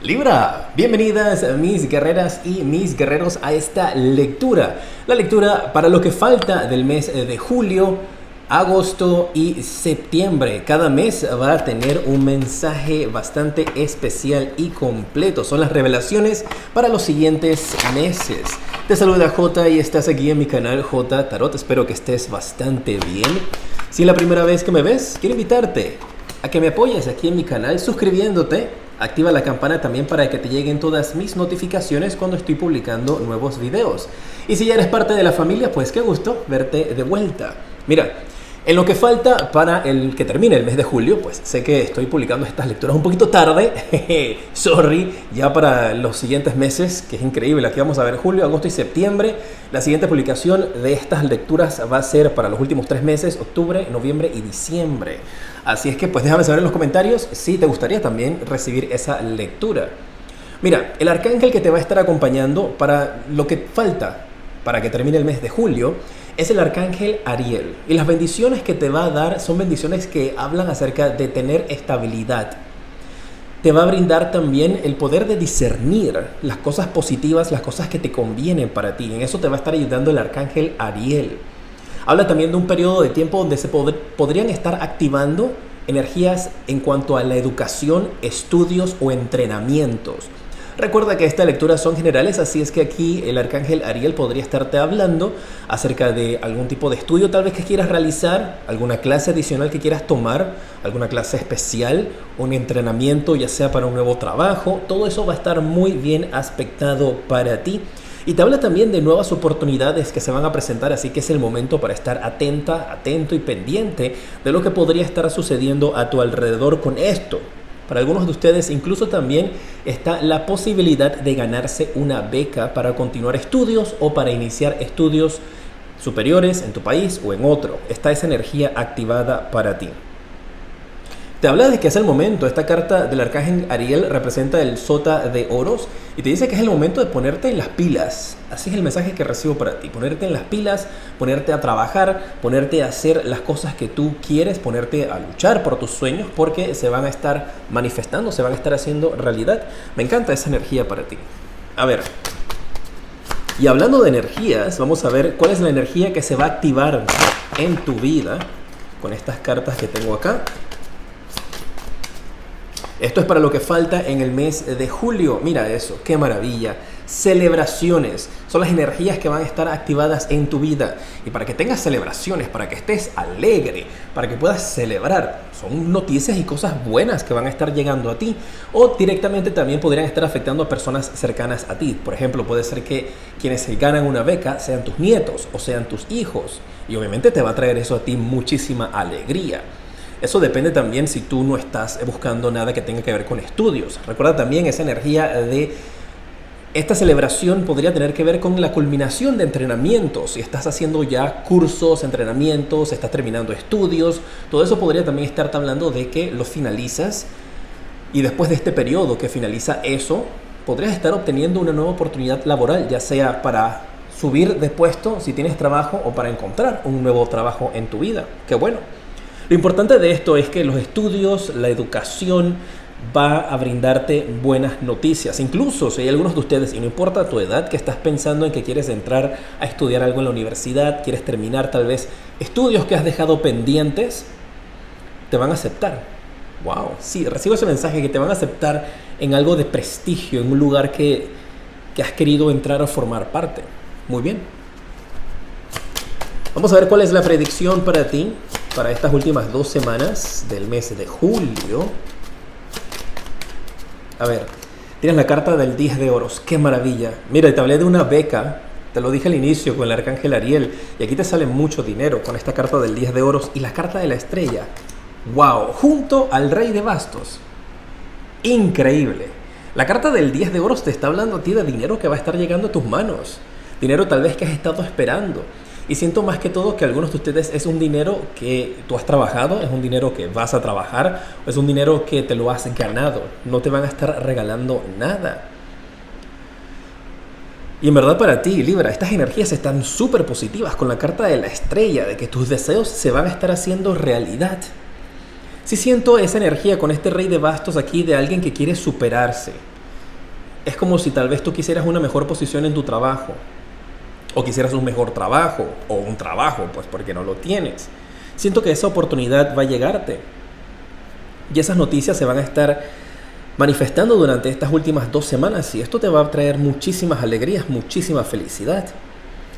Libra, bienvenidas mis guerreras y mis guerreros a esta lectura. La lectura para lo que falta del mes de julio, agosto y septiembre. Cada mes va a tener un mensaje bastante especial y completo. Son las revelaciones para los siguientes meses. Te saluda J y estás aquí en mi canal J Tarot. Espero que estés bastante bien. Si es la primera vez que me ves, quiero invitarte a que me apoyes aquí en mi canal suscribiéndote. Activa la campana también para que te lleguen todas mis notificaciones cuando estoy publicando nuevos videos. Y si ya eres parte de la familia, pues qué gusto verte de vuelta. Mira, en lo que falta para el que termine el mes de julio, pues sé que estoy publicando estas lecturas un poquito tarde. Sorry, ya para los siguientes meses, que es increíble. Aquí vamos a ver julio, agosto y septiembre. La siguiente publicación de estas lecturas va a ser para los últimos 3 meses, octubre, noviembre y diciembre. Así es que pues déjame saber en los comentarios si te gustaría también recibir esa lectura. Mira, el arcángel que te va a estar acompañando para lo que falta para que termine el mes de julio es el arcángel Ariel. Y las bendiciones que te va a dar son bendiciones que hablan acerca de tener estabilidad. Te va a brindar también el poder de discernir las cosas positivas, las cosas que te convienen para ti. En eso te va a estar ayudando el arcángel Ariel. Habla también de un periodo de tiempo donde se podrían estar activando energías en cuanto a la educación, estudios o entrenamientos. Recuerda que estas lecturas son generales, así es que aquí el arcángel Ariel podría estarte hablando acerca de algún tipo de estudio tal vez que quieras realizar, alguna clase adicional que quieras tomar, alguna clase especial, un entrenamiento ya sea para un nuevo trabajo. Todo eso va a estar muy bien aspectado para ti. Y te habla también de nuevas oportunidades que se van a presentar, así que es el momento para estar atenta, atento y pendiente de lo que podría estar sucediendo a tu alrededor con esto. Para algunos de ustedes incluso también está la posibilidad de ganarse una beca para continuar estudios o para iniciar estudios superiores en tu país o en otro. Está esa energía activada para ti. Te habla de que es el momento. Esta carta del arcángel Ariel representa el sota de oros y te dice que es el momento de ponerte en las pilas. Así es el mensaje que recibo para ti. Ponerte en las pilas, ponerte a trabajar, ponerte a hacer las cosas que tú quieres, ponerte a luchar por tus sueños porque se van a estar manifestando, se van a estar haciendo realidad. Me encanta esa energía para ti. A ver, y hablando de energías, vamos a ver cuál es la energía que se va a activar en tu vida con estas cartas que tengo acá. Esto es para lo que falta en el mes de julio. Mira eso, qué maravilla. Celebraciones son las energías que van a estar activadas en tu vida. Y para que tengas celebraciones, para que estés alegre, para que puedas celebrar, son noticias y cosas buenas que van a estar llegando a ti. O directamente también podrían estar afectando a personas cercanas a ti. Por ejemplo, puede ser que quienes se ganan una beca sean tus nietos o sean tus hijos. Y obviamente te va a traer eso a ti muchísima alegría. Eso depende también si tú no estás buscando nada que tenga que ver con estudios. Recuerda también esa energía de esta celebración podría tener que ver con la culminación de entrenamientos. Si estás haciendo ya cursos, entrenamientos, estás terminando estudios, todo eso podría también estarte hablando de que lo finalizas y después de este periodo que finaliza eso, podrías estar obteniendo una nueva oportunidad laboral, ya sea para subir de puesto si tienes trabajo o para encontrar un nuevo trabajo en tu vida. ¡Qué bueno! Lo importante de esto es que los estudios, la educación va a brindarte buenas noticias. Incluso si hay algunos de ustedes, y no importa tu edad, que estás pensando en que quieres entrar a estudiar algo en la universidad, quieres terminar tal vez estudios que has dejado pendientes, te van a aceptar. ¡Wow! Sí, recibo ese mensaje que te van a aceptar en algo de prestigio, en un lugar que has querido entrar a formar parte. Muy bien. Vamos a ver cuál es la predicción para ti para estas últimas 2 semanas del mes de julio. A ver, tienes la carta del 10 de oros. ¡Qué maravilla! Mira, te hablé de una beca. Te lo dije al inicio con el arcángel Ariel. Y aquí te sale mucho dinero con esta carta del 10 de oros y la carta de la estrella. ¡Wow! Junto al rey de bastos. ¡Increíble! La carta del 10 de oros te está hablando a ti de dinero que va a estar llegando a tus manos. Dinero tal vez que has estado esperando. Y siento más que todo que algunos de ustedes es un dinero que tú has trabajado, es un dinero que vas a trabajar, o es un dinero que te lo has ganado. No te van a estar regalando nada. Y en verdad para ti, Libra, estas energías están súper positivas con la carta de la estrella, de que tus deseos se van a estar haciendo realidad. Sí siento esa energía con este rey de bastos aquí de alguien que quiere superarse. Es como si tal vez tú quisieras una mejor posición en tu trabajo, o quisieras un mejor trabajo, o un trabajo, pues porque no lo tienes. Siento que esa oportunidad va a llegarte. Y esas noticias se van a estar manifestando durante estas últimas 2 semanas. Y esto te va a traer muchísimas alegrías, muchísima felicidad.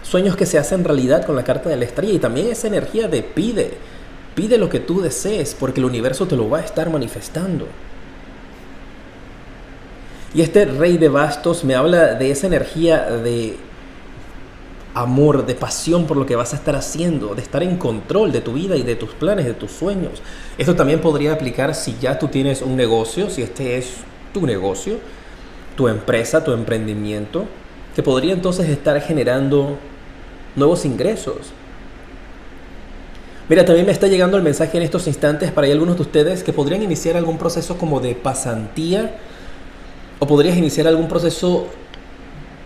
Sueños que se hacen realidad con la carta de la estrella. Y también esa energía de pide. Pide lo que tú desees, porque el universo te lo va a estar manifestando. Y este rey de bastos me habla de esa energía de amor, de pasión por lo que vas a estar haciendo, de estar en control de tu vida y de tus planes, de tus sueños. Esto también podría aplicar si ya tú tienes un negocio, si este es tu negocio, tu empresa, tu emprendimiento, que podría entonces estar generando nuevos ingresos. Mira, también me está llegando el mensaje en estos instantes para algunos de ustedes que podrían iniciar algún proceso como de pasantía, o podrías iniciar algún proceso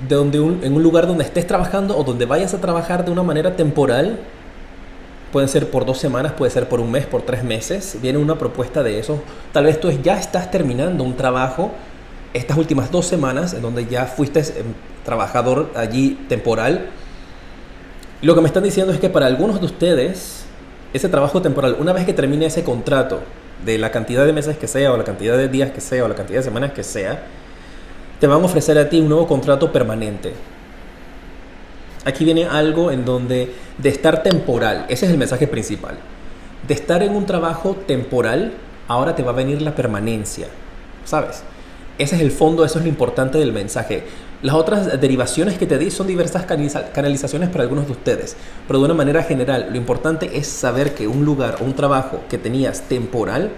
en un lugar donde estés trabajando o donde vayas a trabajar de una manera temporal. Puede ser por 2 semanas, puede ser por un mes, por 3 meses. Viene una propuesta de eso. Tal vez tú ya estás terminando un trabajo estas últimas 2 semanas en donde ya fuiste trabajador allí temporal. Lo que me están diciendo es que para algunos de ustedes, ese trabajo temporal, una vez que termine ese contrato de la cantidad de meses que sea, o la cantidad de días que sea, o la cantidad de semanas que sea, te van a ofrecer a ti un nuevo contrato permanente. Aquí viene algo en donde de estar temporal, ese es el mensaje principal. De estar en un trabajo temporal, ahora te va a venir la permanencia, ¿sabes? Ese es el fondo, eso es lo importante del mensaje. Las otras derivaciones que te di son diversas canalizaciones para algunos de ustedes, pero de una manera general, lo importante es saber que un lugar o un trabajo que tenías temporal,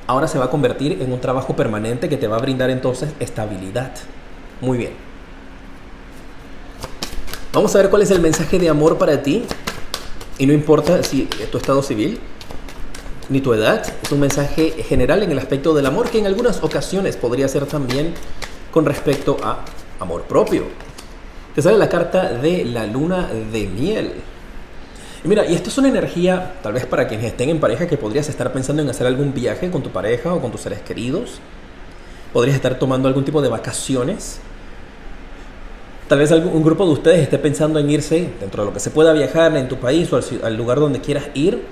ahora se va a convertir en un trabajo permanente que te va a brindar entonces estabilidad. Muy bien. Vamos a ver cuál es el mensaje de amor para ti. Y no importa si tu estado civil ni tu edad, es un mensaje general en el aspecto del amor que en algunas ocasiones podría ser también con respecto a amor propio. Te sale la carta de la luna de miel. Y mira, y esto es una energía, tal vez para quienes estén en pareja, que podrías estar pensando en hacer algún viaje con tu pareja o con tus seres queridos. Podrías estar tomando algún tipo de vacaciones. Tal vez un grupo de ustedes esté pensando en irse, dentro de lo que se pueda viajar en tu país o al lugar donde quieras ir,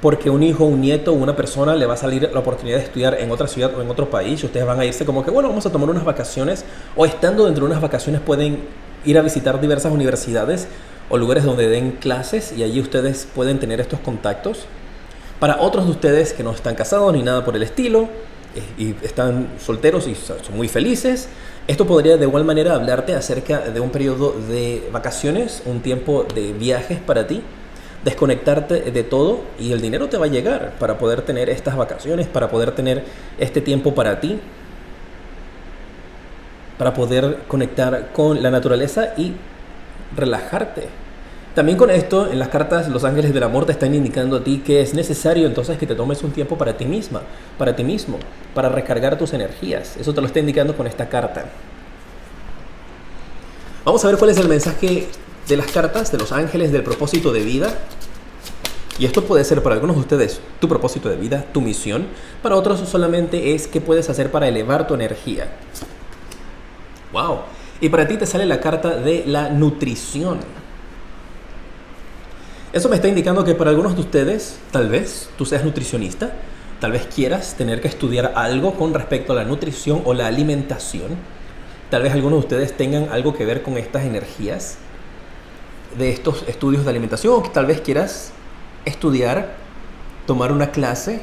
porque un hijo, un nieto o una persona le va a salir la oportunidad de estudiar en otra ciudad o en otro país. Y ustedes van a irse como que, bueno, vamos a tomar unas vacaciones. O estando dentro de unas vacaciones pueden ir a visitar diversas universidades o lugares donde den clases, y allí ustedes pueden tener estos contactos. Para otros de ustedes que no están casados ni nada por el estilo y están solteros y son muy felices, esto podría de igual manera hablarte acerca de un periodo de vacaciones, un tiempo de viajes para ti, desconectarte de todo, y el dinero te va a llegar para poder tener estas vacaciones, para poder tener este tiempo para ti, para poder conectar con la naturaleza y relajarte. También con esto, en las cartas, los ángeles del amor te están indicando a ti que es necesario entonces que te tomes un tiempo para ti misma, para ti mismo, para recargar tus energías. Eso te lo está indicando con esta carta. Vamos a ver cuál es el mensaje de las cartas, de los ángeles, del propósito de vida. Y esto puede ser para algunos de ustedes tu propósito de vida, tu misión. Para otros solamente es qué puedes hacer para elevar tu energía. ¡Wow! Y para ti te sale la carta de la nutrición. Eso me está indicando que para algunos de ustedes, tal vez tú seas nutricionista, tal vez quieras tener que estudiar algo con respecto a la nutrición o la alimentación. Tal vez algunos de ustedes tengan algo que ver con estas energías de estos estudios de alimentación, o que tal vez quieras estudiar, tomar una clase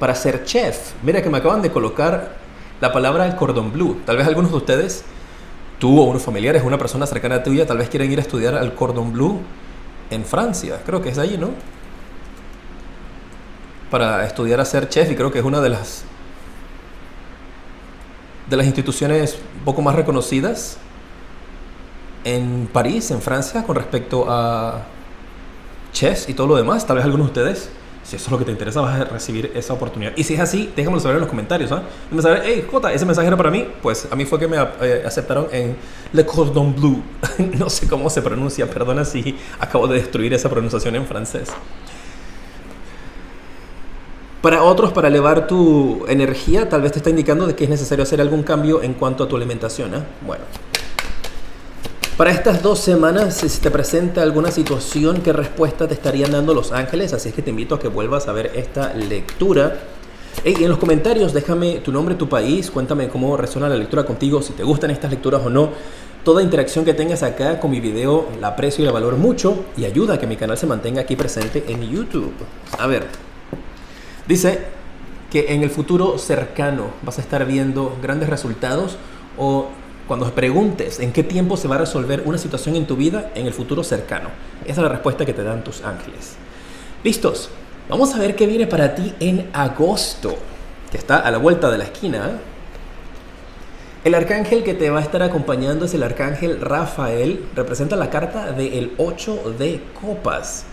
para ser chef. Mira que me acaban de colocar la palabra cordon bleu. Tal vez algunos de ustedes, tú o unos familiares, una persona cercana a tuya, tal vez quieren ir a estudiar al cordon bleu en Francia. Creo que es allí, ¿no? Para estudiar a ser chef, y creo que es una de las instituciones un poco más reconocidas en París, en Francia, con respecto a chefs y todo lo demás. Tal vez algunos de ustedes, si eso es lo que te interesa, vas a recibir esa oportunidad. Y si es así, déjamelo saber en los comentarios, ¿eh? Déjame saber, hey, Jota, ese mensaje era para mí. Pues a mí fue que me aceptaron en Le Cordon Bleu. No sé cómo se pronuncia, perdona si acabo de destruir esa pronunciación en francés. Para otros, para elevar tu energía, tal vez te está indicando de que es necesario hacer algún cambio en cuanto a tu alimentación, ¿eh? Bueno. Para estas 2 semanas, si te presenta alguna situación, ¿qué respuesta te estarían dando los ángeles? Así es que te invito a que vuelvas a ver esta lectura. Hey, en los comentarios déjame tu nombre, tu país, cuéntame cómo resuena la lectura contigo, si te gustan estas lecturas o no. Toda interacción que tengas acá con mi video la aprecio y la valoro mucho y ayuda a que mi canal se mantenga aquí presente en YouTube. A ver, dice que en el futuro cercano vas a estar viendo grandes resultados, o cuando preguntes en qué tiempo se va a resolver una situación en tu vida, en el futuro cercano. Esa es la respuesta que te dan tus ángeles. ¿Listos? Vamos a ver qué viene para ti en agosto, que está a la vuelta de la esquina. El arcángel que te va a estar acompañando es el arcángel Rafael. Representa la carta del 8 de copas.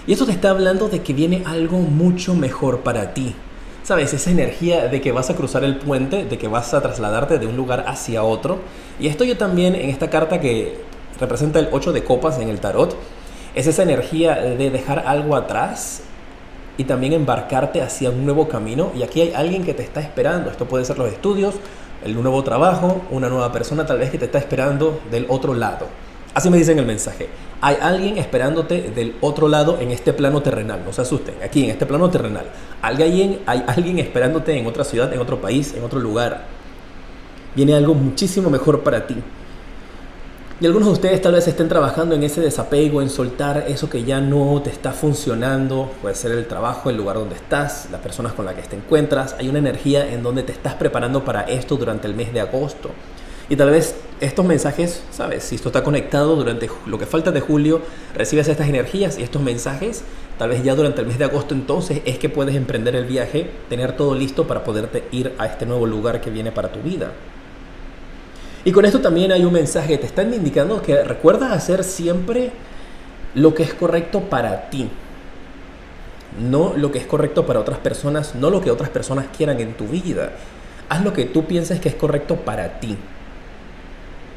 Y esto te está hablando de que viene algo mucho mejor para ti. ¿Sabes? Esa energía de que vas a cruzar el puente, de que vas a trasladarte de un lugar hacia otro. Y esto yo también en esta carta que representa el 8 de copas en el tarot, es esa energía de dejar algo atrás y también embarcarte hacia un nuevo camino. Y aquí hay alguien que te está esperando. Esto puede ser los estudios, un nuevo trabajo, una nueva persona tal vez que te está esperando del otro lado. Así me dicen el mensaje. Hay alguien esperándote del otro lado en este plano terrenal. No se asusten. Aquí en este plano terrenal. Hay alguien esperándote en otra ciudad, en otro país, en otro lugar. Viene algo muchísimo mejor para ti. Y algunos de ustedes tal vez estén trabajando en ese desapego, en soltar eso que ya no te está funcionando. Puede ser el trabajo, el lugar donde estás, las personas con las que te encuentras. Hay una energía en donde te estás preparando para esto durante el mes de agosto. Y tal vez estos mensajes, ¿sabes? Si esto está conectado durante lo que falta de julio, recibes estas energías y estos mensajes. Tal vez ya durante el mes de agosto entonces es que puedes emprender el viaje, tener todo listo para poderte ir a este nuevo lugar que viene para tu vida. Y con esto también hay un mensaje que te están indicando que recuerda hacer siempre lo que es correcto para ti. No lo que es correcto para otras personas, no lo que otras personas quieran en tu vida. Haz lo que tú pienses que es correcto para ti.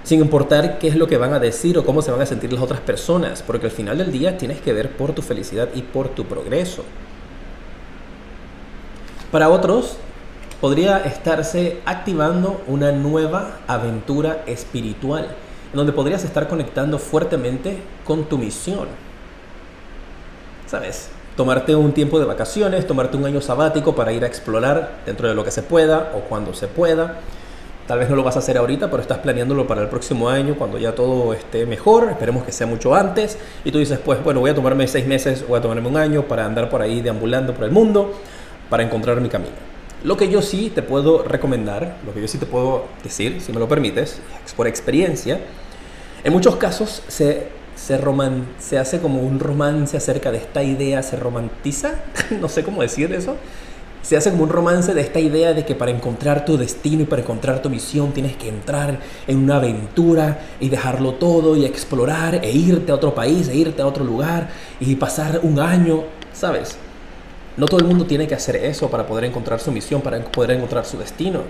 Sin importar qué es lo que van a decir o cómo se van a sentir las otras personas, porque al final del día tienes que ver por tu felicidad y por tu progreso. Para otros, podría estarse activando una nueva aventura espiritual, en donde podrías estar conectando fuertemente con tu misión. ¿Sabes? Tomarte un tiempo de vacaciones, tomarte un año sabático para ir a explorar dentro de lo que se pueda o cuando se pueda. Tal vez no lo vas a hacer ahorita, pero estás planeándolo para el próximo año, cuando ya todo esté mejor. Esperemos que sea mucho antes. Y tú dices, pues bueno, voy a tomarme 6 meses, voy a tomarme un año para andar por ahí deambulando por el mundo, para encontrar mi camino. Lo que yo sí te puedo recomendar, lo que yo sí te puedo decir, si me lo permites, por experiencia, en muchos casos se hace como un romance acerca de esta idea, se romantiza, no sé cómo decir eso. Se hace como un romance de esta idea de que para encontrar tu destino y para encontrar tu misión tienes que entrar en una aventura y dejarlo todo y explorar e irte a otro país, e irte a otro lugar y pasar un año, ¿sabes? No todo el mundo tiene que hacer eso para poder encontrar su misión, para poder encontrar su destino.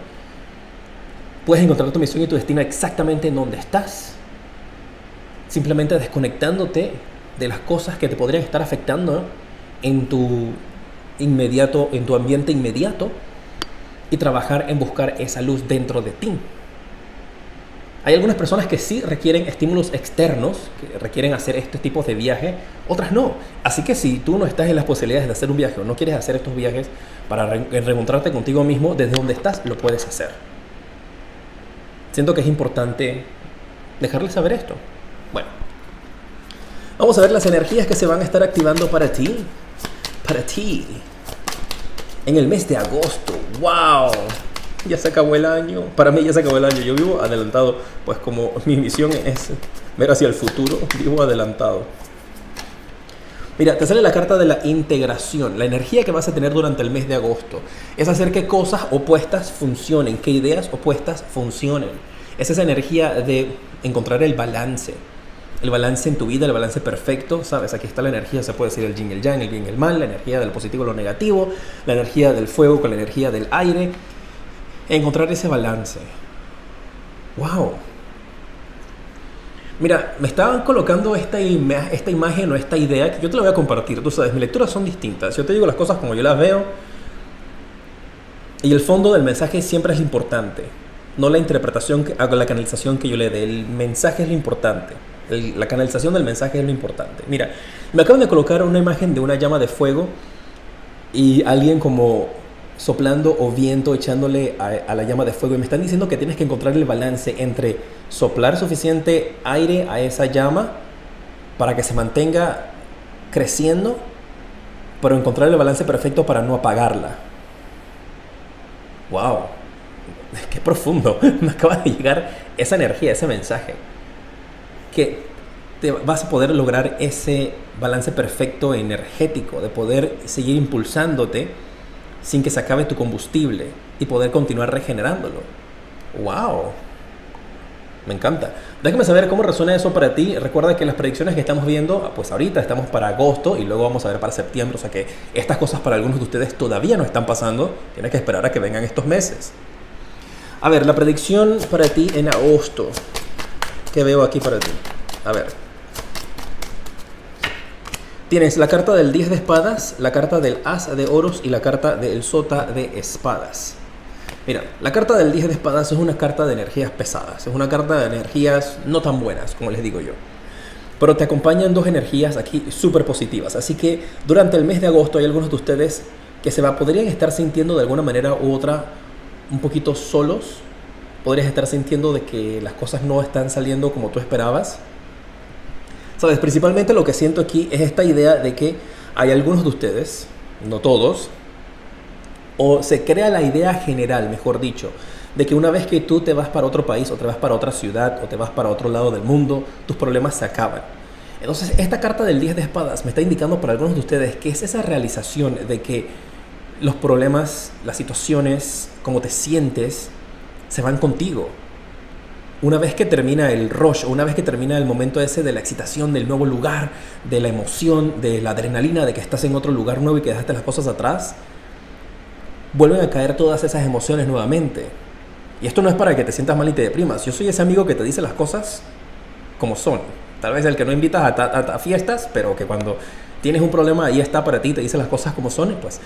Puedes encontrar tu misión y tu destino exactamente en donde estás. Simplemente desconectándote de las cosas que te podrían estar afectando en tu ambiente inmediato y trabajar en buscar esa luz dentro de ti. Hay algunas personas que sí requieren estímulos externos, que requieren hacer este tipo de viaje, otras no. Así que si tú no estás en las posibilidades de hacer un viaje o no quieres hacer estos viajes para reencontrarte contigo mismo, desde donde estás lo puedes hacer. Siento que es importante dejarles saber esto. Bueno, vamos a ver las energías que se van a estar activando para ti. Para ti. En el mes de agosto. ¡Wow! Ya se acabó el año. Para mí ya se acabó el año. Yo vivo adelantado. Pues como mi misión es ver hacia el futuro, vivo adelantado. Mira, te sale la carta de la integración. La energía que vas a tener durante el mes de agosto es hacer que cosas opuestas funcionen, que ideas opuestas funcionen. Es esa energía de encontrar el balance. El balance en tu vida, el balance perfecto, ¿sabes? Aquí está la energía, se puede decir el yin y el yang, el bien y el mal, la energía del positivo y lo negativo, la energía del fuego con la energía del aire. Encontrar ese balance. ¡Wow! Mira, me estaban colocando esta imagen o esta idea que yo te la voy a compartir. Tú sabes, mis lecturas son distintas. Yo te digo las cosas como yo las veo. Y el fondo del mensaje siempre es lo importante, no la interpretación, la canalización que yo le dé. El mensaje es lo importante. La canalización del mensaje es lo importante. Mira, me acaban de colocar una imagen de una llama de fuego y alguien como soplando o viento echándole a la llama de fuego, y me están diciendo que tienes que encontrar el balance entre soplar suficiente aire a esa llama para que se mantenga creciendo, pero encontrar el balance perfecto para no apagarla. ¡Wow! ¡Qué profundo! Me acaba de llegar esa energía, ese mensaje. Que te vas a poder lograr ese balance perfecto energético, de poder seguir impulsándote sin que se acabe tu combustible y poder continuar regenerándolo. ¡Wow! Me encanta. Déjame saber cómo resuena eso para ti. Recuerda que las predicciones que estamos viendo, pues ahorita estamos para agosto y luego vamos a ver para septiembre. O sea que estas cosas para algunos de ustedes todavía no están pasando. Tienes que esperar a que vengan estos meses. A ver, la predicción para ti en agosto. ¿Qué veo aquí para ti? A ver. Tienes la carta del 10 de espadas, la carta del as de oros y la carta del sota de espadas. Mira, la carta del 10 de espadas es una carta de energías pesadas. Es una carta de energías no tan buenas, como les digo yo. Pero te acompañan dos energías aquí súper positivas. Así que durante el mes de agosto hay algunos de ustedes que podrían estar sintiendo de alguna manera u otra un poquito solos. Podrías estar sintiendo de que las cosas no están saliendo como tú esperabas. Sabes, principalmente lo que siento aquí es esta idea de que hay algunos de ustedes, no todos, o se crea la idea general, mejor dicho, de que una vez que tú te vas para otro país o te vas para otra ciudad o te vas para otro lado del mundo, tus problemas se acaban. Entonces, esta carta del 10 de espadas me está indicando para algunos de ustedes que es esa realización de que los problemas, las situaciones, cómo te sientes, se van contigo. Una vez que termina el rush, una vez que termina el momento ese de la excitación del nuevo lugar, de la emoción, de la adrenalina, de que estás en otro lugar nuevo y que dejaste las cosas atrás, vuelven a caer todas esas emociones nuevamente. Y esto no es para que te sientas mal y te deprimas. Yo soy ese amigo que te dice las cosas como son. Tal vez el que no invitas a fiestas, pero que cuando tienes un problema ahí está para ti, te dice las cosas como son, pues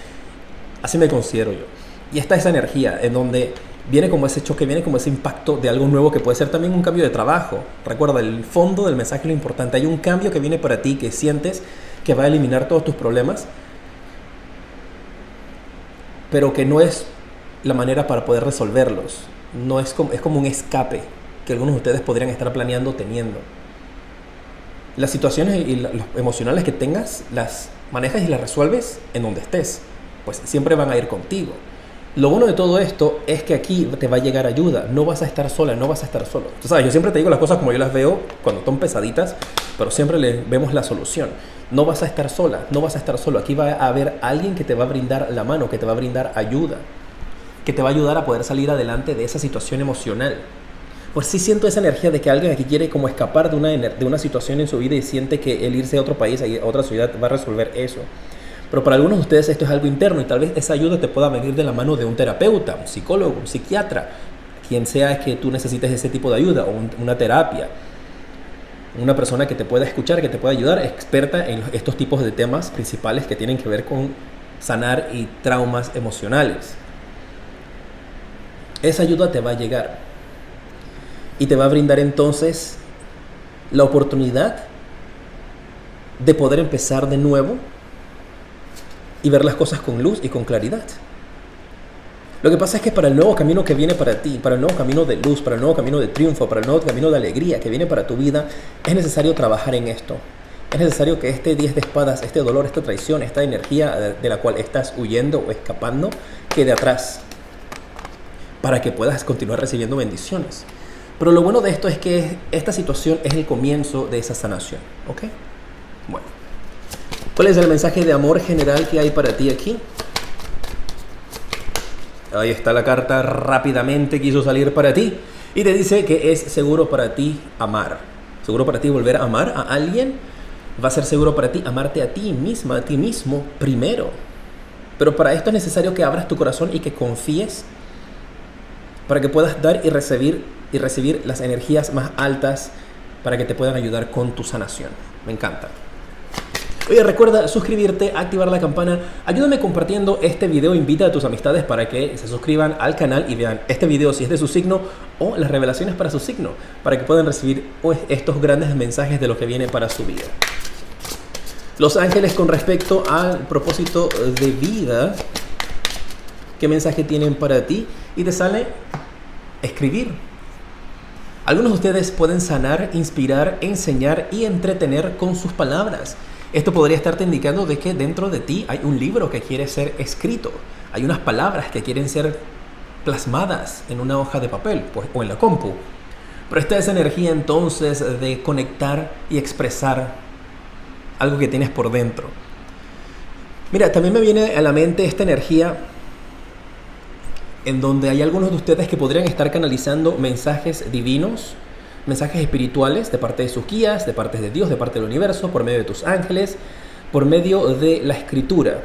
así me considero yo. Y está esa energía en donde viene como ese choque, viene como ese impacto de algo nuevo que puede ser también un cambio de trabajo. Recuerda, el fondo del mensaje es lo importante. Hay un cambio que viene para ti, que sientes que va a eliminar todos tus problemas, pero que no es la manera para poder resolverlos. No es como un escape que algunos de ustedes podrían estar planeando, teniendo. Las situaciones y los emocionales que tengas, las manejas y las resuelves en donde estés. Pues siempre van a ir contigo. Lo bueno de todo esto es que aquí te va a llegar ayuda. No vas a estar sola, no vas a estar solo. Tú sabes, yo siempre te digo las cosas como yo las veo cuando están pesaditas, pero siempre le vemos la solución. No vas a estar sola, no vas a estar solo. Aquí va a haber alguien que te va a brindar la mano, que te va a brindar ayuda, que te va a ayudar a poder salir adelante de esa situación emocional. Pues sí siento esa energía de que alguien aquí quiere como escapar de una situación en su vida y siente que el irse a otro país, a otra ciudad, va a resolver eso. Pero para algunos de ustedes esto es algo interno y tal vez esa ayuda te pueda venir de la mano de un terapeuta, un psicólogo, un psiquiatra, quien sea que tú necesites ese tipo de ayuda, o una terapia. Una persona que te pueda escuchar, que te pueda ayudar, experta en estos tipos de temas principales que tienen que ver con sanar y traumas emocionales. Esa ayuda te va a llegar y te va a brindar entonces la oportunidad de poder empezar de nuevo y ver las cosas con luz y con claridad. Lo que pasa es que para el nuevo camino que viene para ti, para el nuevo camino de luz, para el nuevo camino de triunfo, para el nuevo camino de alegría que viene para tu vida, es necesario trabajar en esto. Es necesario que este 10 de espadas, este dolor, esta traición, esta energía de la cual estás huyendo o escapando, quede atrás, para que puedas continuar recibiendo bendiciones. Pero lo bueno de esto es que esta situación es el comienzo de esa sanación, ¿ok? Bueno, ¿cuál es el mensaje de amor general que hay para ti aquí? Ahí está la carta, rápidamente quiso salir para ti y te dice que es seguro para ti amar. Seguro para ti volver a amar a alguien. Va a ser seguro para ti amarte a ti misma, a ti mismo primero. Pero para esto es necesario que abras tu corazón y que confíes para que puedas dar y recibir las energías más altas para que te puedan ayudar con tu sanación. Me encanta. Oye, recuerda suscribirte, activar la campana. Ayúdame compartiendo este video. Invita a tus amistades para que se suscriban al canal y vean este video si es de su signo o las revelaciones para su signo, para que puedan recibir estos grandes mensajes de lo que viene para su vida. Los ángeles, con respecto al propósito de vida, ¿qué mensaje tienen para ti? Y te sale escribir. Algunos de ustedes pueden sanar, inspirar, enseñar y entretener con sus palabras. Esto podría estarte indicando de que dentro de ti hay un libro que quiere ser escrito. Hay unas palabras que quieren ser plasmadas en una hoja de papel, pues, o en la compu. Pero esta es energía entonces de conectar y expresar algo que tienes por dentro. Mira, también me viene a la mente esta energía en donde hay algunos de ustedes que podrían estar canalizando mensajes divinos, mensajes espirituales de parte de sus guías, de parte de Dios, de parte del universo, por medio de tus ángeles, por medio de la escritura,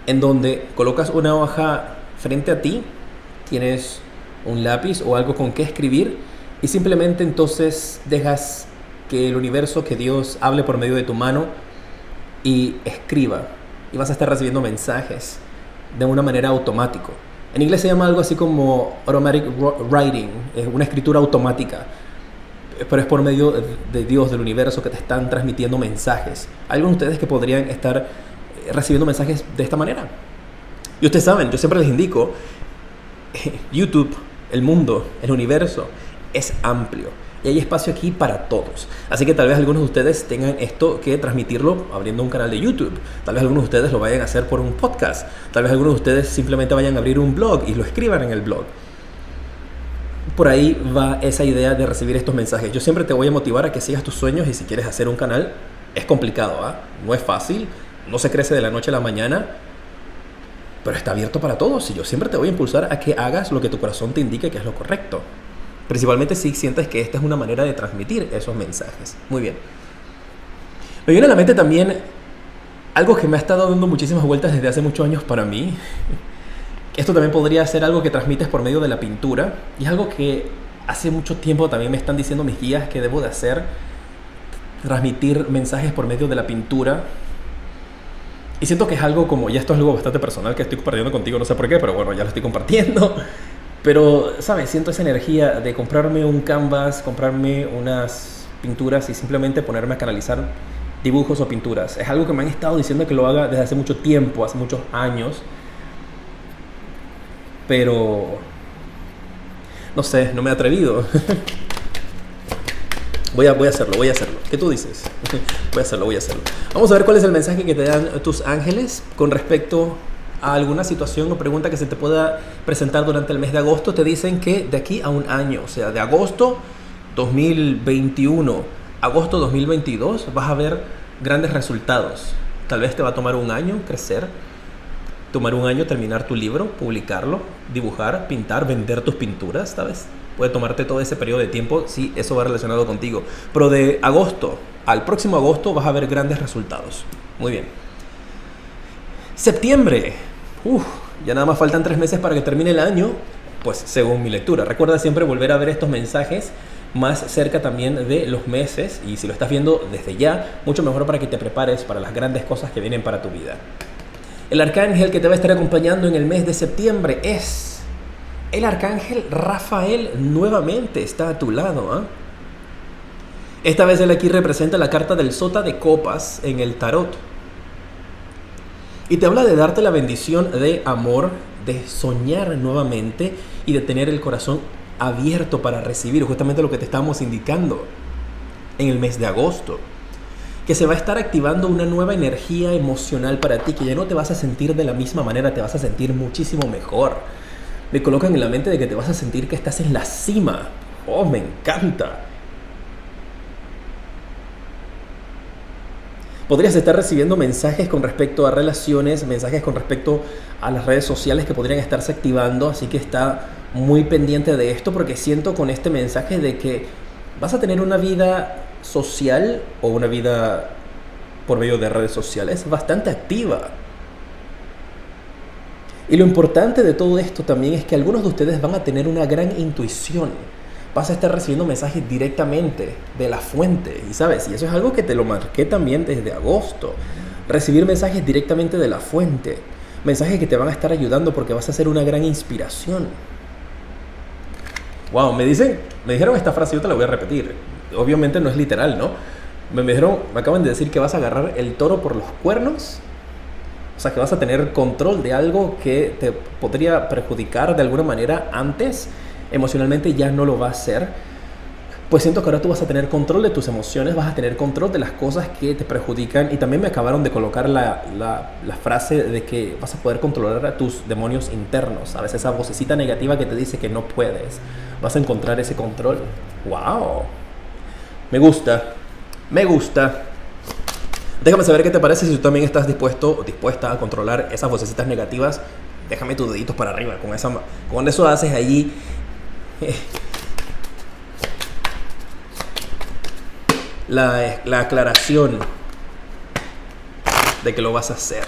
en donde colocas una hoja frente a ti, tienes un lápiz o algo con que escribir y simplemente entonces dejas que el universo, que Dios hable por medio de tu mano y escriba, y vas a estar recibiendo mensajes de una manera automática. En inglés se llama algo así como automatic writing, es una escritura automática, pero es por medio de Dios, del universo, que te están transmitiendo mensajes. Hay algunos de ustedes que podrían estar recibiendo mensajes de esta manera. Y ustedes saben, yo siempre les indico, YouTube, el mundo, el universo, es amplio. Y hay espacio aquí para todos. Así que tal vez algunos de ustedes tengan esto que transmitirlo abriendo un canal de YouTube. Tal vez algunos de ustedes lo vayan a hacer por un podcast. Tal vez algunos de ustedes simplemente vayan a abrir un blog y lo escriban en el blog. Por ahí va esa idea de recibir estos mensajes. Yo siempre te voy a motivar a que sigas tus sueños, y si quieres hacer un canal, es complicado, ¿eh? No es fácil, no se crece de la noche a la mañana, pero está abierto para todos. Y yo siempre te voy a impulsar a que hagas lo que tu corazón te indique que es lo correcto. Principalmente si sientes que esta es una manera de transmitir esos mensajes. Muy bien. Me viene a la mente también algo que me ha estado dando muchísimas vueltas desde hace muchos años para mí. Esto también podría ser algo que transmites por medio de la pintura. Y es algo que hace mucho tiempo también me están diciendo mis guías que debo de hacer. Transmitir mensajes por medio de la pintura. Y siento que es algo como, ya esto es algo bastante personal que estoy compartiendo contigo, no sé por qué, pero bueno, ya lo estoy compartiendo. Pero, ¿sabes? Siento esa energía de comprarme un canvas, comprarme unas pinturas y simplemente ponerme a canalizar dibujos o pinturas. Es algo que me han estado diciendo que lo haga desde hace mucho tiempo, hace muchos años. Pero no sé, no me he atrevido. Voy a hacerlo. ¿Qué tú dices? Voy a hacerlo. Vamos a ver cuál es el mensaje que te dan tus ángeles con respecto a alguna situación o pregunta que se te pueda presentar durante el mes de agosto. Te dicen que de aquí a un año, o sea, de agosto 2021 a agosto 2022, vas a ver grandes resultados. Tal vez te va a tomar un año crecer, tomar un año terminar tu libro, publicarlo, dibujar, pintar, vender tus pinturas, ¿sabes? Puede tomarte todo ese periodo de tiempo si eso va relacionado contigo. Pero de agosto al próximo agosto vas a ver grandes resultados. Muy bien. Septiembre. Ya nada más faltan 3 meses para que termine el año, pues según mi lectura. Recuerda siempre volver a ver estos mensajes más cerca también de los meses, y si lo estás viendo desde ya, mucho mejor para que te prepares para las grandes cosas que vienen para tu vida. El arcángel que te va a estar acompañando en el mes de septiembre es el arcángel Rafael. Nuevamente está a tu lado, ¿eh? Esta vez él aquí representa la carta del Sota de Copas en el tarot. Y te habla de darte la bendición de amor, de soñar nuevamente y de tener el corazón abierto para recibir justamente lo que te estamos indicando en el mes de agosto. Que se va a estar activando una nueva energía emocional para ti, que ya no te vas a sentir de la misma manera, te vas a sentir muchísimo mejor. Me colocan en la mente de que te vas a sentir que estás en la cima. ¡Oh, me encanta! Podrías estar recibiendo mensajes con respecto a relaciones, mensajes con respecto a las redes sociales que podrían estarse activando, así que está muy pendiente de esto, porque siento con este mensaje de que vas a tener una vida social o una vida por medio de redes sociales bastante activa. Y lo importante de todo esto también es que algunos de ustedes van a tener una gran intuición. vas a estar recibiendo mensajes directamente de la fuente. Y sabes, y eso es algo que te lo marqué también desde agosto. Recibir mensajes directamente de la fuente. Mensajes que te van a estar ayudando porque vas a ser una gran inspiración. Wow, me dijeron esta frase, yo te la voy a repetir. Obviamente no es literal, ¿no? Me acaban de decir que vas a agarrar el toro por los cuernos. O sea, que vas a tener control de algo que te podría perjudicar de alguna manera antes. Emocionalmente ya no lo va a hacer. Pues siento que ahora tú vas a tener control de tus emociones, vas a tener control de las cosas que te perjudican. Y también me acabaron de colocar la frase de que vas a poder controlar a tus demonios internos. ¿Sabes? Esa vocecita negativa que te dice que no puedes. Vas a encontrar ese control. ¡Wow! Me gusta. Me gusta. Déjame saber qué te parece si tú también estás dispuesto o dispuesta a controlar esas vocecitas negativas. Déjame tus deditos para arriba. Con eso haces allí la aclaración de que lo vas a hacer.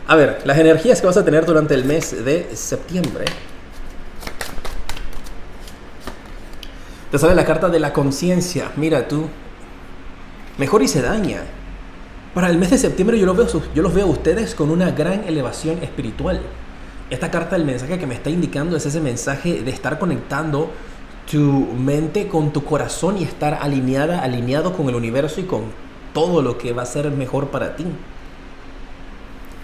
A ver, las energías que vas a tener durante el mes de septiembre. Te sale la carta de la conciencia. Mira tú. Mejor y se daña. Para el mes de septiembre yo los veo a ustedes con una gran elevación espiritual. Esta carta, el mensaje que me está indicando es ese mensaje de estar conectando tu mente con tu corazón y estar alineado con el universo y con todo lo que va a ser mejor para ti.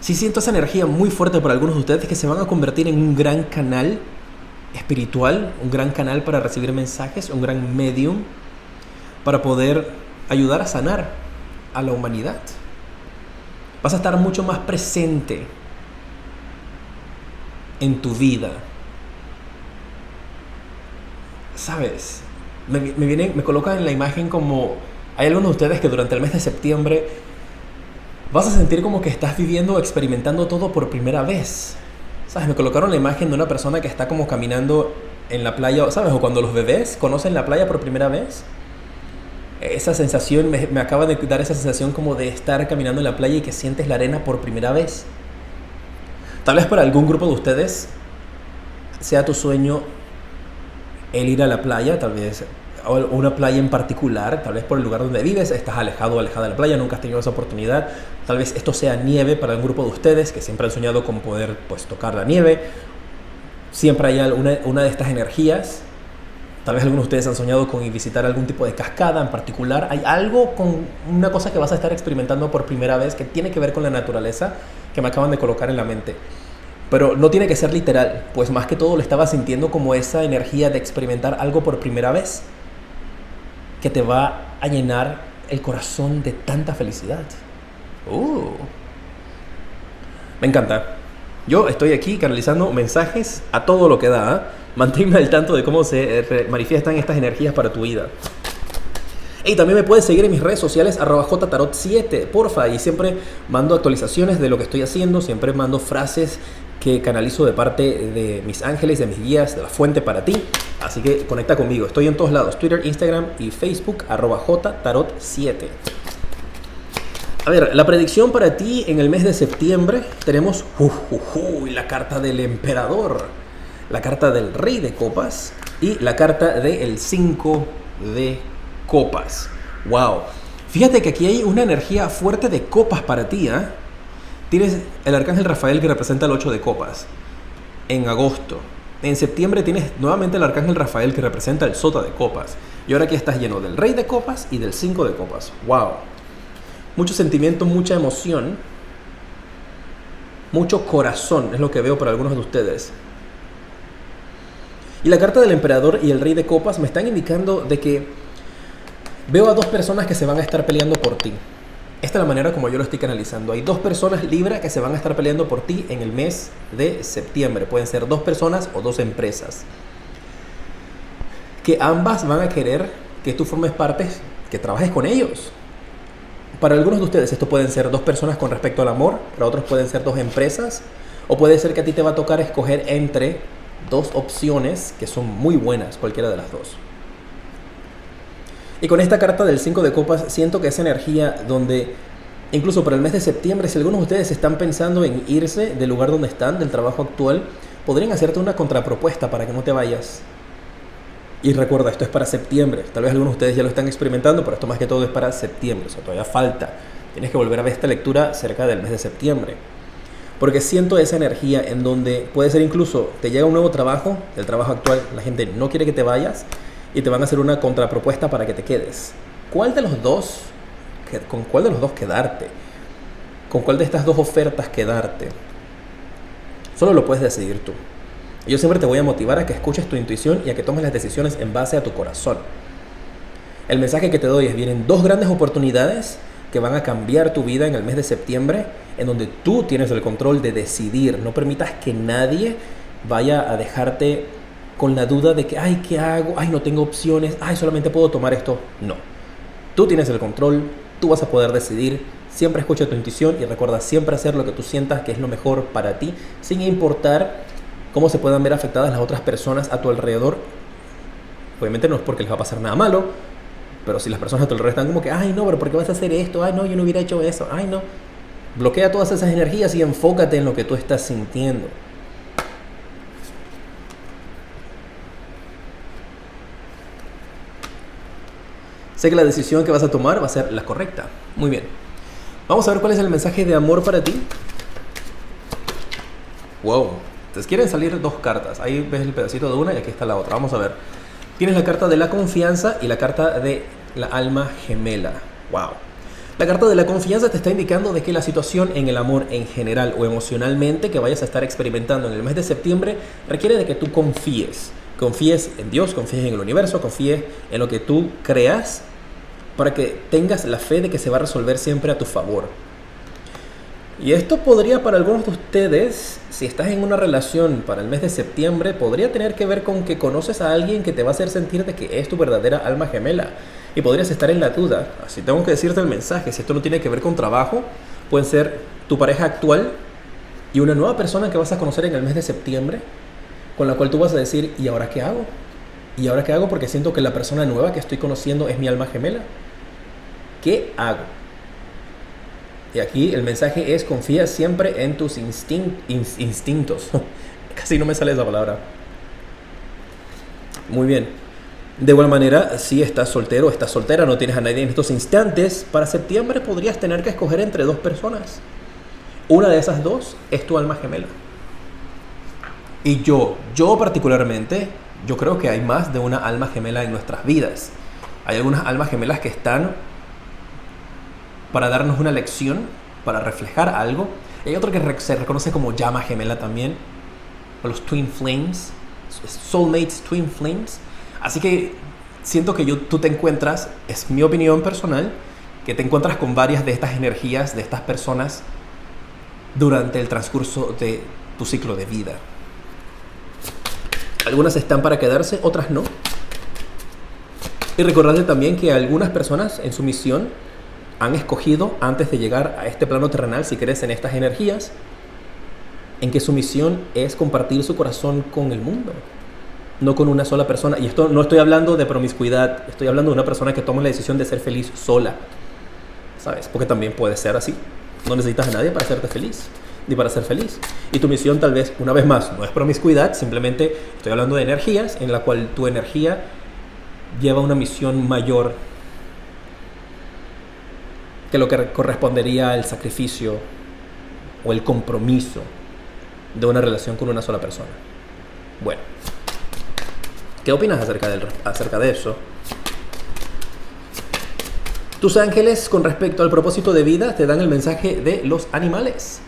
Sí siento esa energía muy fuerte para algunos de ustedes que se van a convertir en un gran canal espiritual, un gran canal para recibir mensajes, un gran medium para poder ayudar a sanar a la humanidad. Vas a estar mucho más presente en tu vida. ¿Sabes? Me colocan en la imagen como... Hay algunos de ustedes que durante el mes de septiembre vas a sentir como que estás viviendo o experimentando todo por primera vez. ¿Sabes? Me colocaron la imagen de una persona que está como caminando en la playa, ¿sabes? O cuando los bebés conocen la playa por primera vez. Esa sensación, me acaba de dar esa sensación como de estar caminando en la playa y que sientes la arena por primera vez. Tal vez para algún grupo de ustedes sea tu sueño el ir a la playa, tal vez a una playa en particular, tal vez por el lugar donde vives, estás alejado o alejada de la playa, nunca has tenido esa oportunidad. Tal vez esto sea nieve para un grupo de ustedes que siempre han soñado con poder pues, tocar la nieve. Siempre hay una de estas energías. Tal vez algunos de ustedes han soñado con visitar algún tipo de cascada en particular. Hay algo con una cosa que vas a estar experimentando por primera vez que tiene que ver con la naturaleza que me acaban de colocar en la mente. Pero no tiene que ser literal, pues más que todo lo estaba sintiendo como esa energía de experimentar algo por primera vez que te va a llenar el corazón de tanta felicidad. Me encanta. Yo estoy aquí canalizando mensajes a todo lo que da, ¿eh? Manténme al tanto de cómo se manifiestan estas energías para tu vida. Y también me puedes seguir en mis redes sociales @jtarot7, porfa, y siempre mando actualizaciones de lo que estoy haciendo, siempre mando frases que canalizo de parte de mis ángeles, de mis guías, de la fuente para ti. Así que conecta conmigo, estoy en todos lados, Twitter, Instagram y Facebook, @jtarot7. A ver, la predicción para ti en el mes de septiembre tenemos la carta del emperador, la carta del rey de copas y la carta del 5 de copas. Wow. Fíjate que aquí hay una energía fuerte de copas para ti, ¿eh? Tienes el arcángel Rafael que representa el 8 de copas en agosto. En septiembre tienes nuevamente el arcángel Rafael que representa el sota de copas. Y ahora aquí estás lleno del rey de copas y del 5 de copas. Wow. Mucho sentimiento, mucha emoción, mucho corazón es lo que veo para algunos de ustedes. Y la carta del emperador y el rey de copas me están indicando de que veo a dos personas que se van a estar peleando por ti. Esta es la manera como yo lo estoy canalizando. Hay dos personas Libra que se van a estar peleando por ti en el mes de septiembre. Pueden ser dos personas o dos empresas. Que ambas van a querer que tú formes parte, que trabajes con ellos. Para algunos de ustedes esto pueden ser dos personas con respecto al amor. Para otros pueden ser dos empresas. O puede ser que a ti te va a tocar escoger entre dos opciones que son muy buenas, cualquiera de las dos. Y con esta carta del 5 de copas siento que esa energía donde incluso para el mes de septiembre, si algunos de ustedes están pensando en irse del lugar donde están, del trabajo actual, podrían hacerte una contrapropuesta para que no te vayas. Y recuerda, esto es para septiembre. Tal vez algunos de ustedes ya lo están experimentando, pero esto más que todo es para septiembre. O sea, todavía falta. Tienes que volver a ver esta lectura cerca del mes de septiembre. Porque siento esa energía en donde puede ser incluso, te llega un nuevo trabajo, el trabajo actual, la gente no quiere que te vayas y te van a hacer una contrapropuesta para que te quedes. ¿Cuál de los dos, con cuál de los dos quedarte? ¿Con cuál de estas dos ofertas quedarte? Solo lo puedes decidir tú. Yo siempre te voy a motivar a que escuches tu intuición y a que tomes las decisiones en base a tu corazón. El mensaje que te doy es: vienen dos grandes oportunidades que van a cambiar tu vida en el mes de septiembre, en donde tú tienes el control de decidir. No permitas que nadie vaya a dejarte con la duda de que, ay, ¿qué hago? Ay, no tengo opciones. Ay, solamente puedo tomar esto. No. Tú tienes el control, tú vas a poder decidir. Siempre escucha tu intuición y recuerda siempre hacer lo que tú sientas que es lo mejor para ti, sin importar cómo se puedan ver afectadas las otras personas a tu alrededor. Obviamente no es porque les va a pasar nada malo, pero si las personas a tu alrededor están como que, ay no, pero ¿por qué vas a hacer esto? Ay no, yo no hubiera hecho eso. Ay no. Bloquea todas esas energías y enfócate en lo que tú estás sintiendo. Sé que la decisión que vas a tomar va a ser la correcta. Muy bien. Vamos a ver cuál es el mensaje de amor para ti. Wow. Entonces quieren salir dos cartas. Ahí ves el pedacito de una y aquí está la otra. Vamos a ver. Tienes la carta de la confianza y la carta de la alma gemela. Wow. La carta de la confianza te está indicando de que la situación en el amor en general o emocionalmente que vayas a estar experimentando en el mes de septiembre requiere de que tú confíes. Confíes en Dios, confíes en el universo, confíes en lo que tú creas para que tengas la fe de que se va a resolver siempre a tu favor. Y esto podría para algunos de ustedes, si estás en una relación para el mes de septiembre, podría tener que ver con que conoces a alguien que te va a hacer sentir de que es tu verdadera alma gemela. Y podrías estar en la duda. Así tengo que decirte el mensaje. Si esto no tiene que ver con trabajo, puede ser tu pareja actual y una nueva persona que vas a conocer en el mes de septiembre, con la cual tú vas a decir, ¿y ahora qué hago? ¿Y ahora qué hago? Porque siento que la persona nueva que estoy conociendo es mi alma gemela. ¿Qué hago? Y aquí el mensaje es: confía siempre en tus instintos. Casi no me sale esa palabra. Muy bien. De igual manera, si estás soltero o estás soltera, no tienes a nadie en estos instantes, para septiembre podrías tener que escoger entre dos personas. Una de esas dos es tu alma gemela. Y yo particularmente, yo creo que hay más de una alma gemela en nuestras vidas. Hay algunas almas gemelas que están para darnos una lección, para reflejar algo. Y hay otro que se reconoce como llama gemela también, o los Twin Flames, Soulmates Twin Flames. Así que siento que tú te encuentras, es mi opinión personal, que te encuentras con varias de estas energías, de estas personas, durante el transcurso de tu ciclo de vida. Algunas están para quedarse, otras no. Y recordarte también que algunas personas en su misión han escogido, antes de llegar a este plano terrenal, si crees en estas energías, en que su misión es compartir su corazón con el mundo, no con una sola persona. Y esto no estoy hablando de promiscuidad, estoy hablando de una persona que toma la decisión de ser feliz sola, ¿sabes? Porque también puede ser así. No necesitas a nadie para hacerte feliz, ni para ser feliz. Y tu misión, tal vez, una vez más, no es promiscuidad, simplemente estoy hablando de energías, en la cual tu energía lleva una misión mayor que lo que correspondería al sacrificio o el compromiso de una relación con una sola persona. Bueno, ¿qué opinas acerca de eso? Tus ángeles, con respecto al propósito de vida, te dan el mensaje de los animales.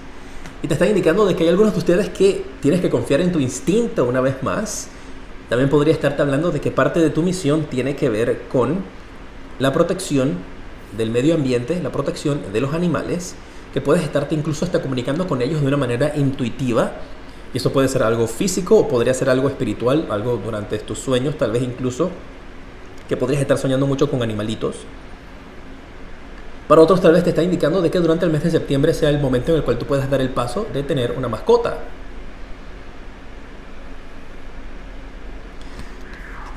Y te están indicando de que hay algunos de ustedes que tienes que confiar en tu instinto una vez más. También podría estarte hablando de que parte de tu misión tiene que ver con la protección del medio ambiente, la protección de los animales, que puedes estarte incluso hasta comunicando con ellos de una manera intuitiva. Y eso puede ser algo físico o podría ser algo espiritual, algo durante tus sueños, tal vez incluso que podrías estar soñando mucho con animalitos. Para otros tal vez te está indicando de que durante el mes de septiembre sea el momento en el cual tú puedas dar el paso de tener una mascota.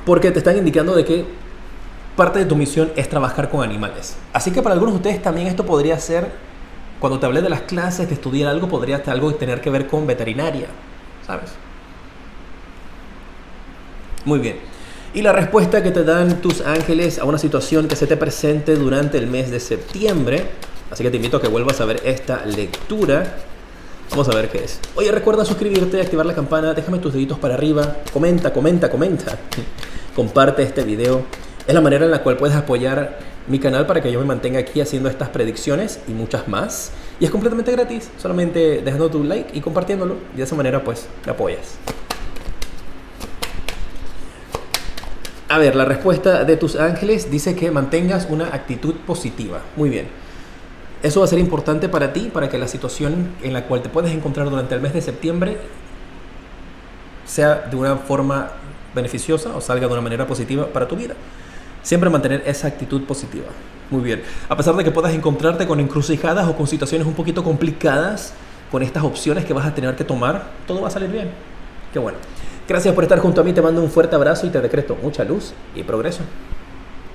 Porque te están indicando de que parte de tu misión es trabajar con animales. Así que para algunos de ustedes también esto podría ser, cuando te hablé de las clases, de estudiar algo, podría algo tener que ver con veterinaria, ¿sabes? Muy bien. Y la respuesta que te dan tus ángeles a una situación que se te presente durante el mes de septiembre. Así que te invito a que vuelvas a ver esta lectura. Vamos a ver qué es. Oye, recuerda suscribirte, activar la campana, déjame tus deditos para arriba, comenta. Comparte este video. Es la manera en la cual puedes apoyar mi canal para que yo me mantenga aquí haciendo estas predicciones y muchas más. Y es completamente gratis, solamente dejando tu like y compartiéndolo. Y de esa manera pues me apoyas. A ver, la respuesta de tus ángeles dice que mantengas una actitud positiva. Muy bien. Eso va a ser importante para ti, para que la situación en la cual te puedes encontrar durante el mes de septiembre sea de una forma beneficiosa o salga de una manera positiva para tu vida. Siempre mantener esa actitud positiva. Muy bien. A pesar de que puedas encontrarte con encrucijadas o con situaciones un poquito complicadas, con estas opciones que vas a tener que tomar, todo va a salir bien. Qué bueno. Gracias por estar junto a mí. Te mando un fuerte abrazo y te decreto mucha luz y progreso.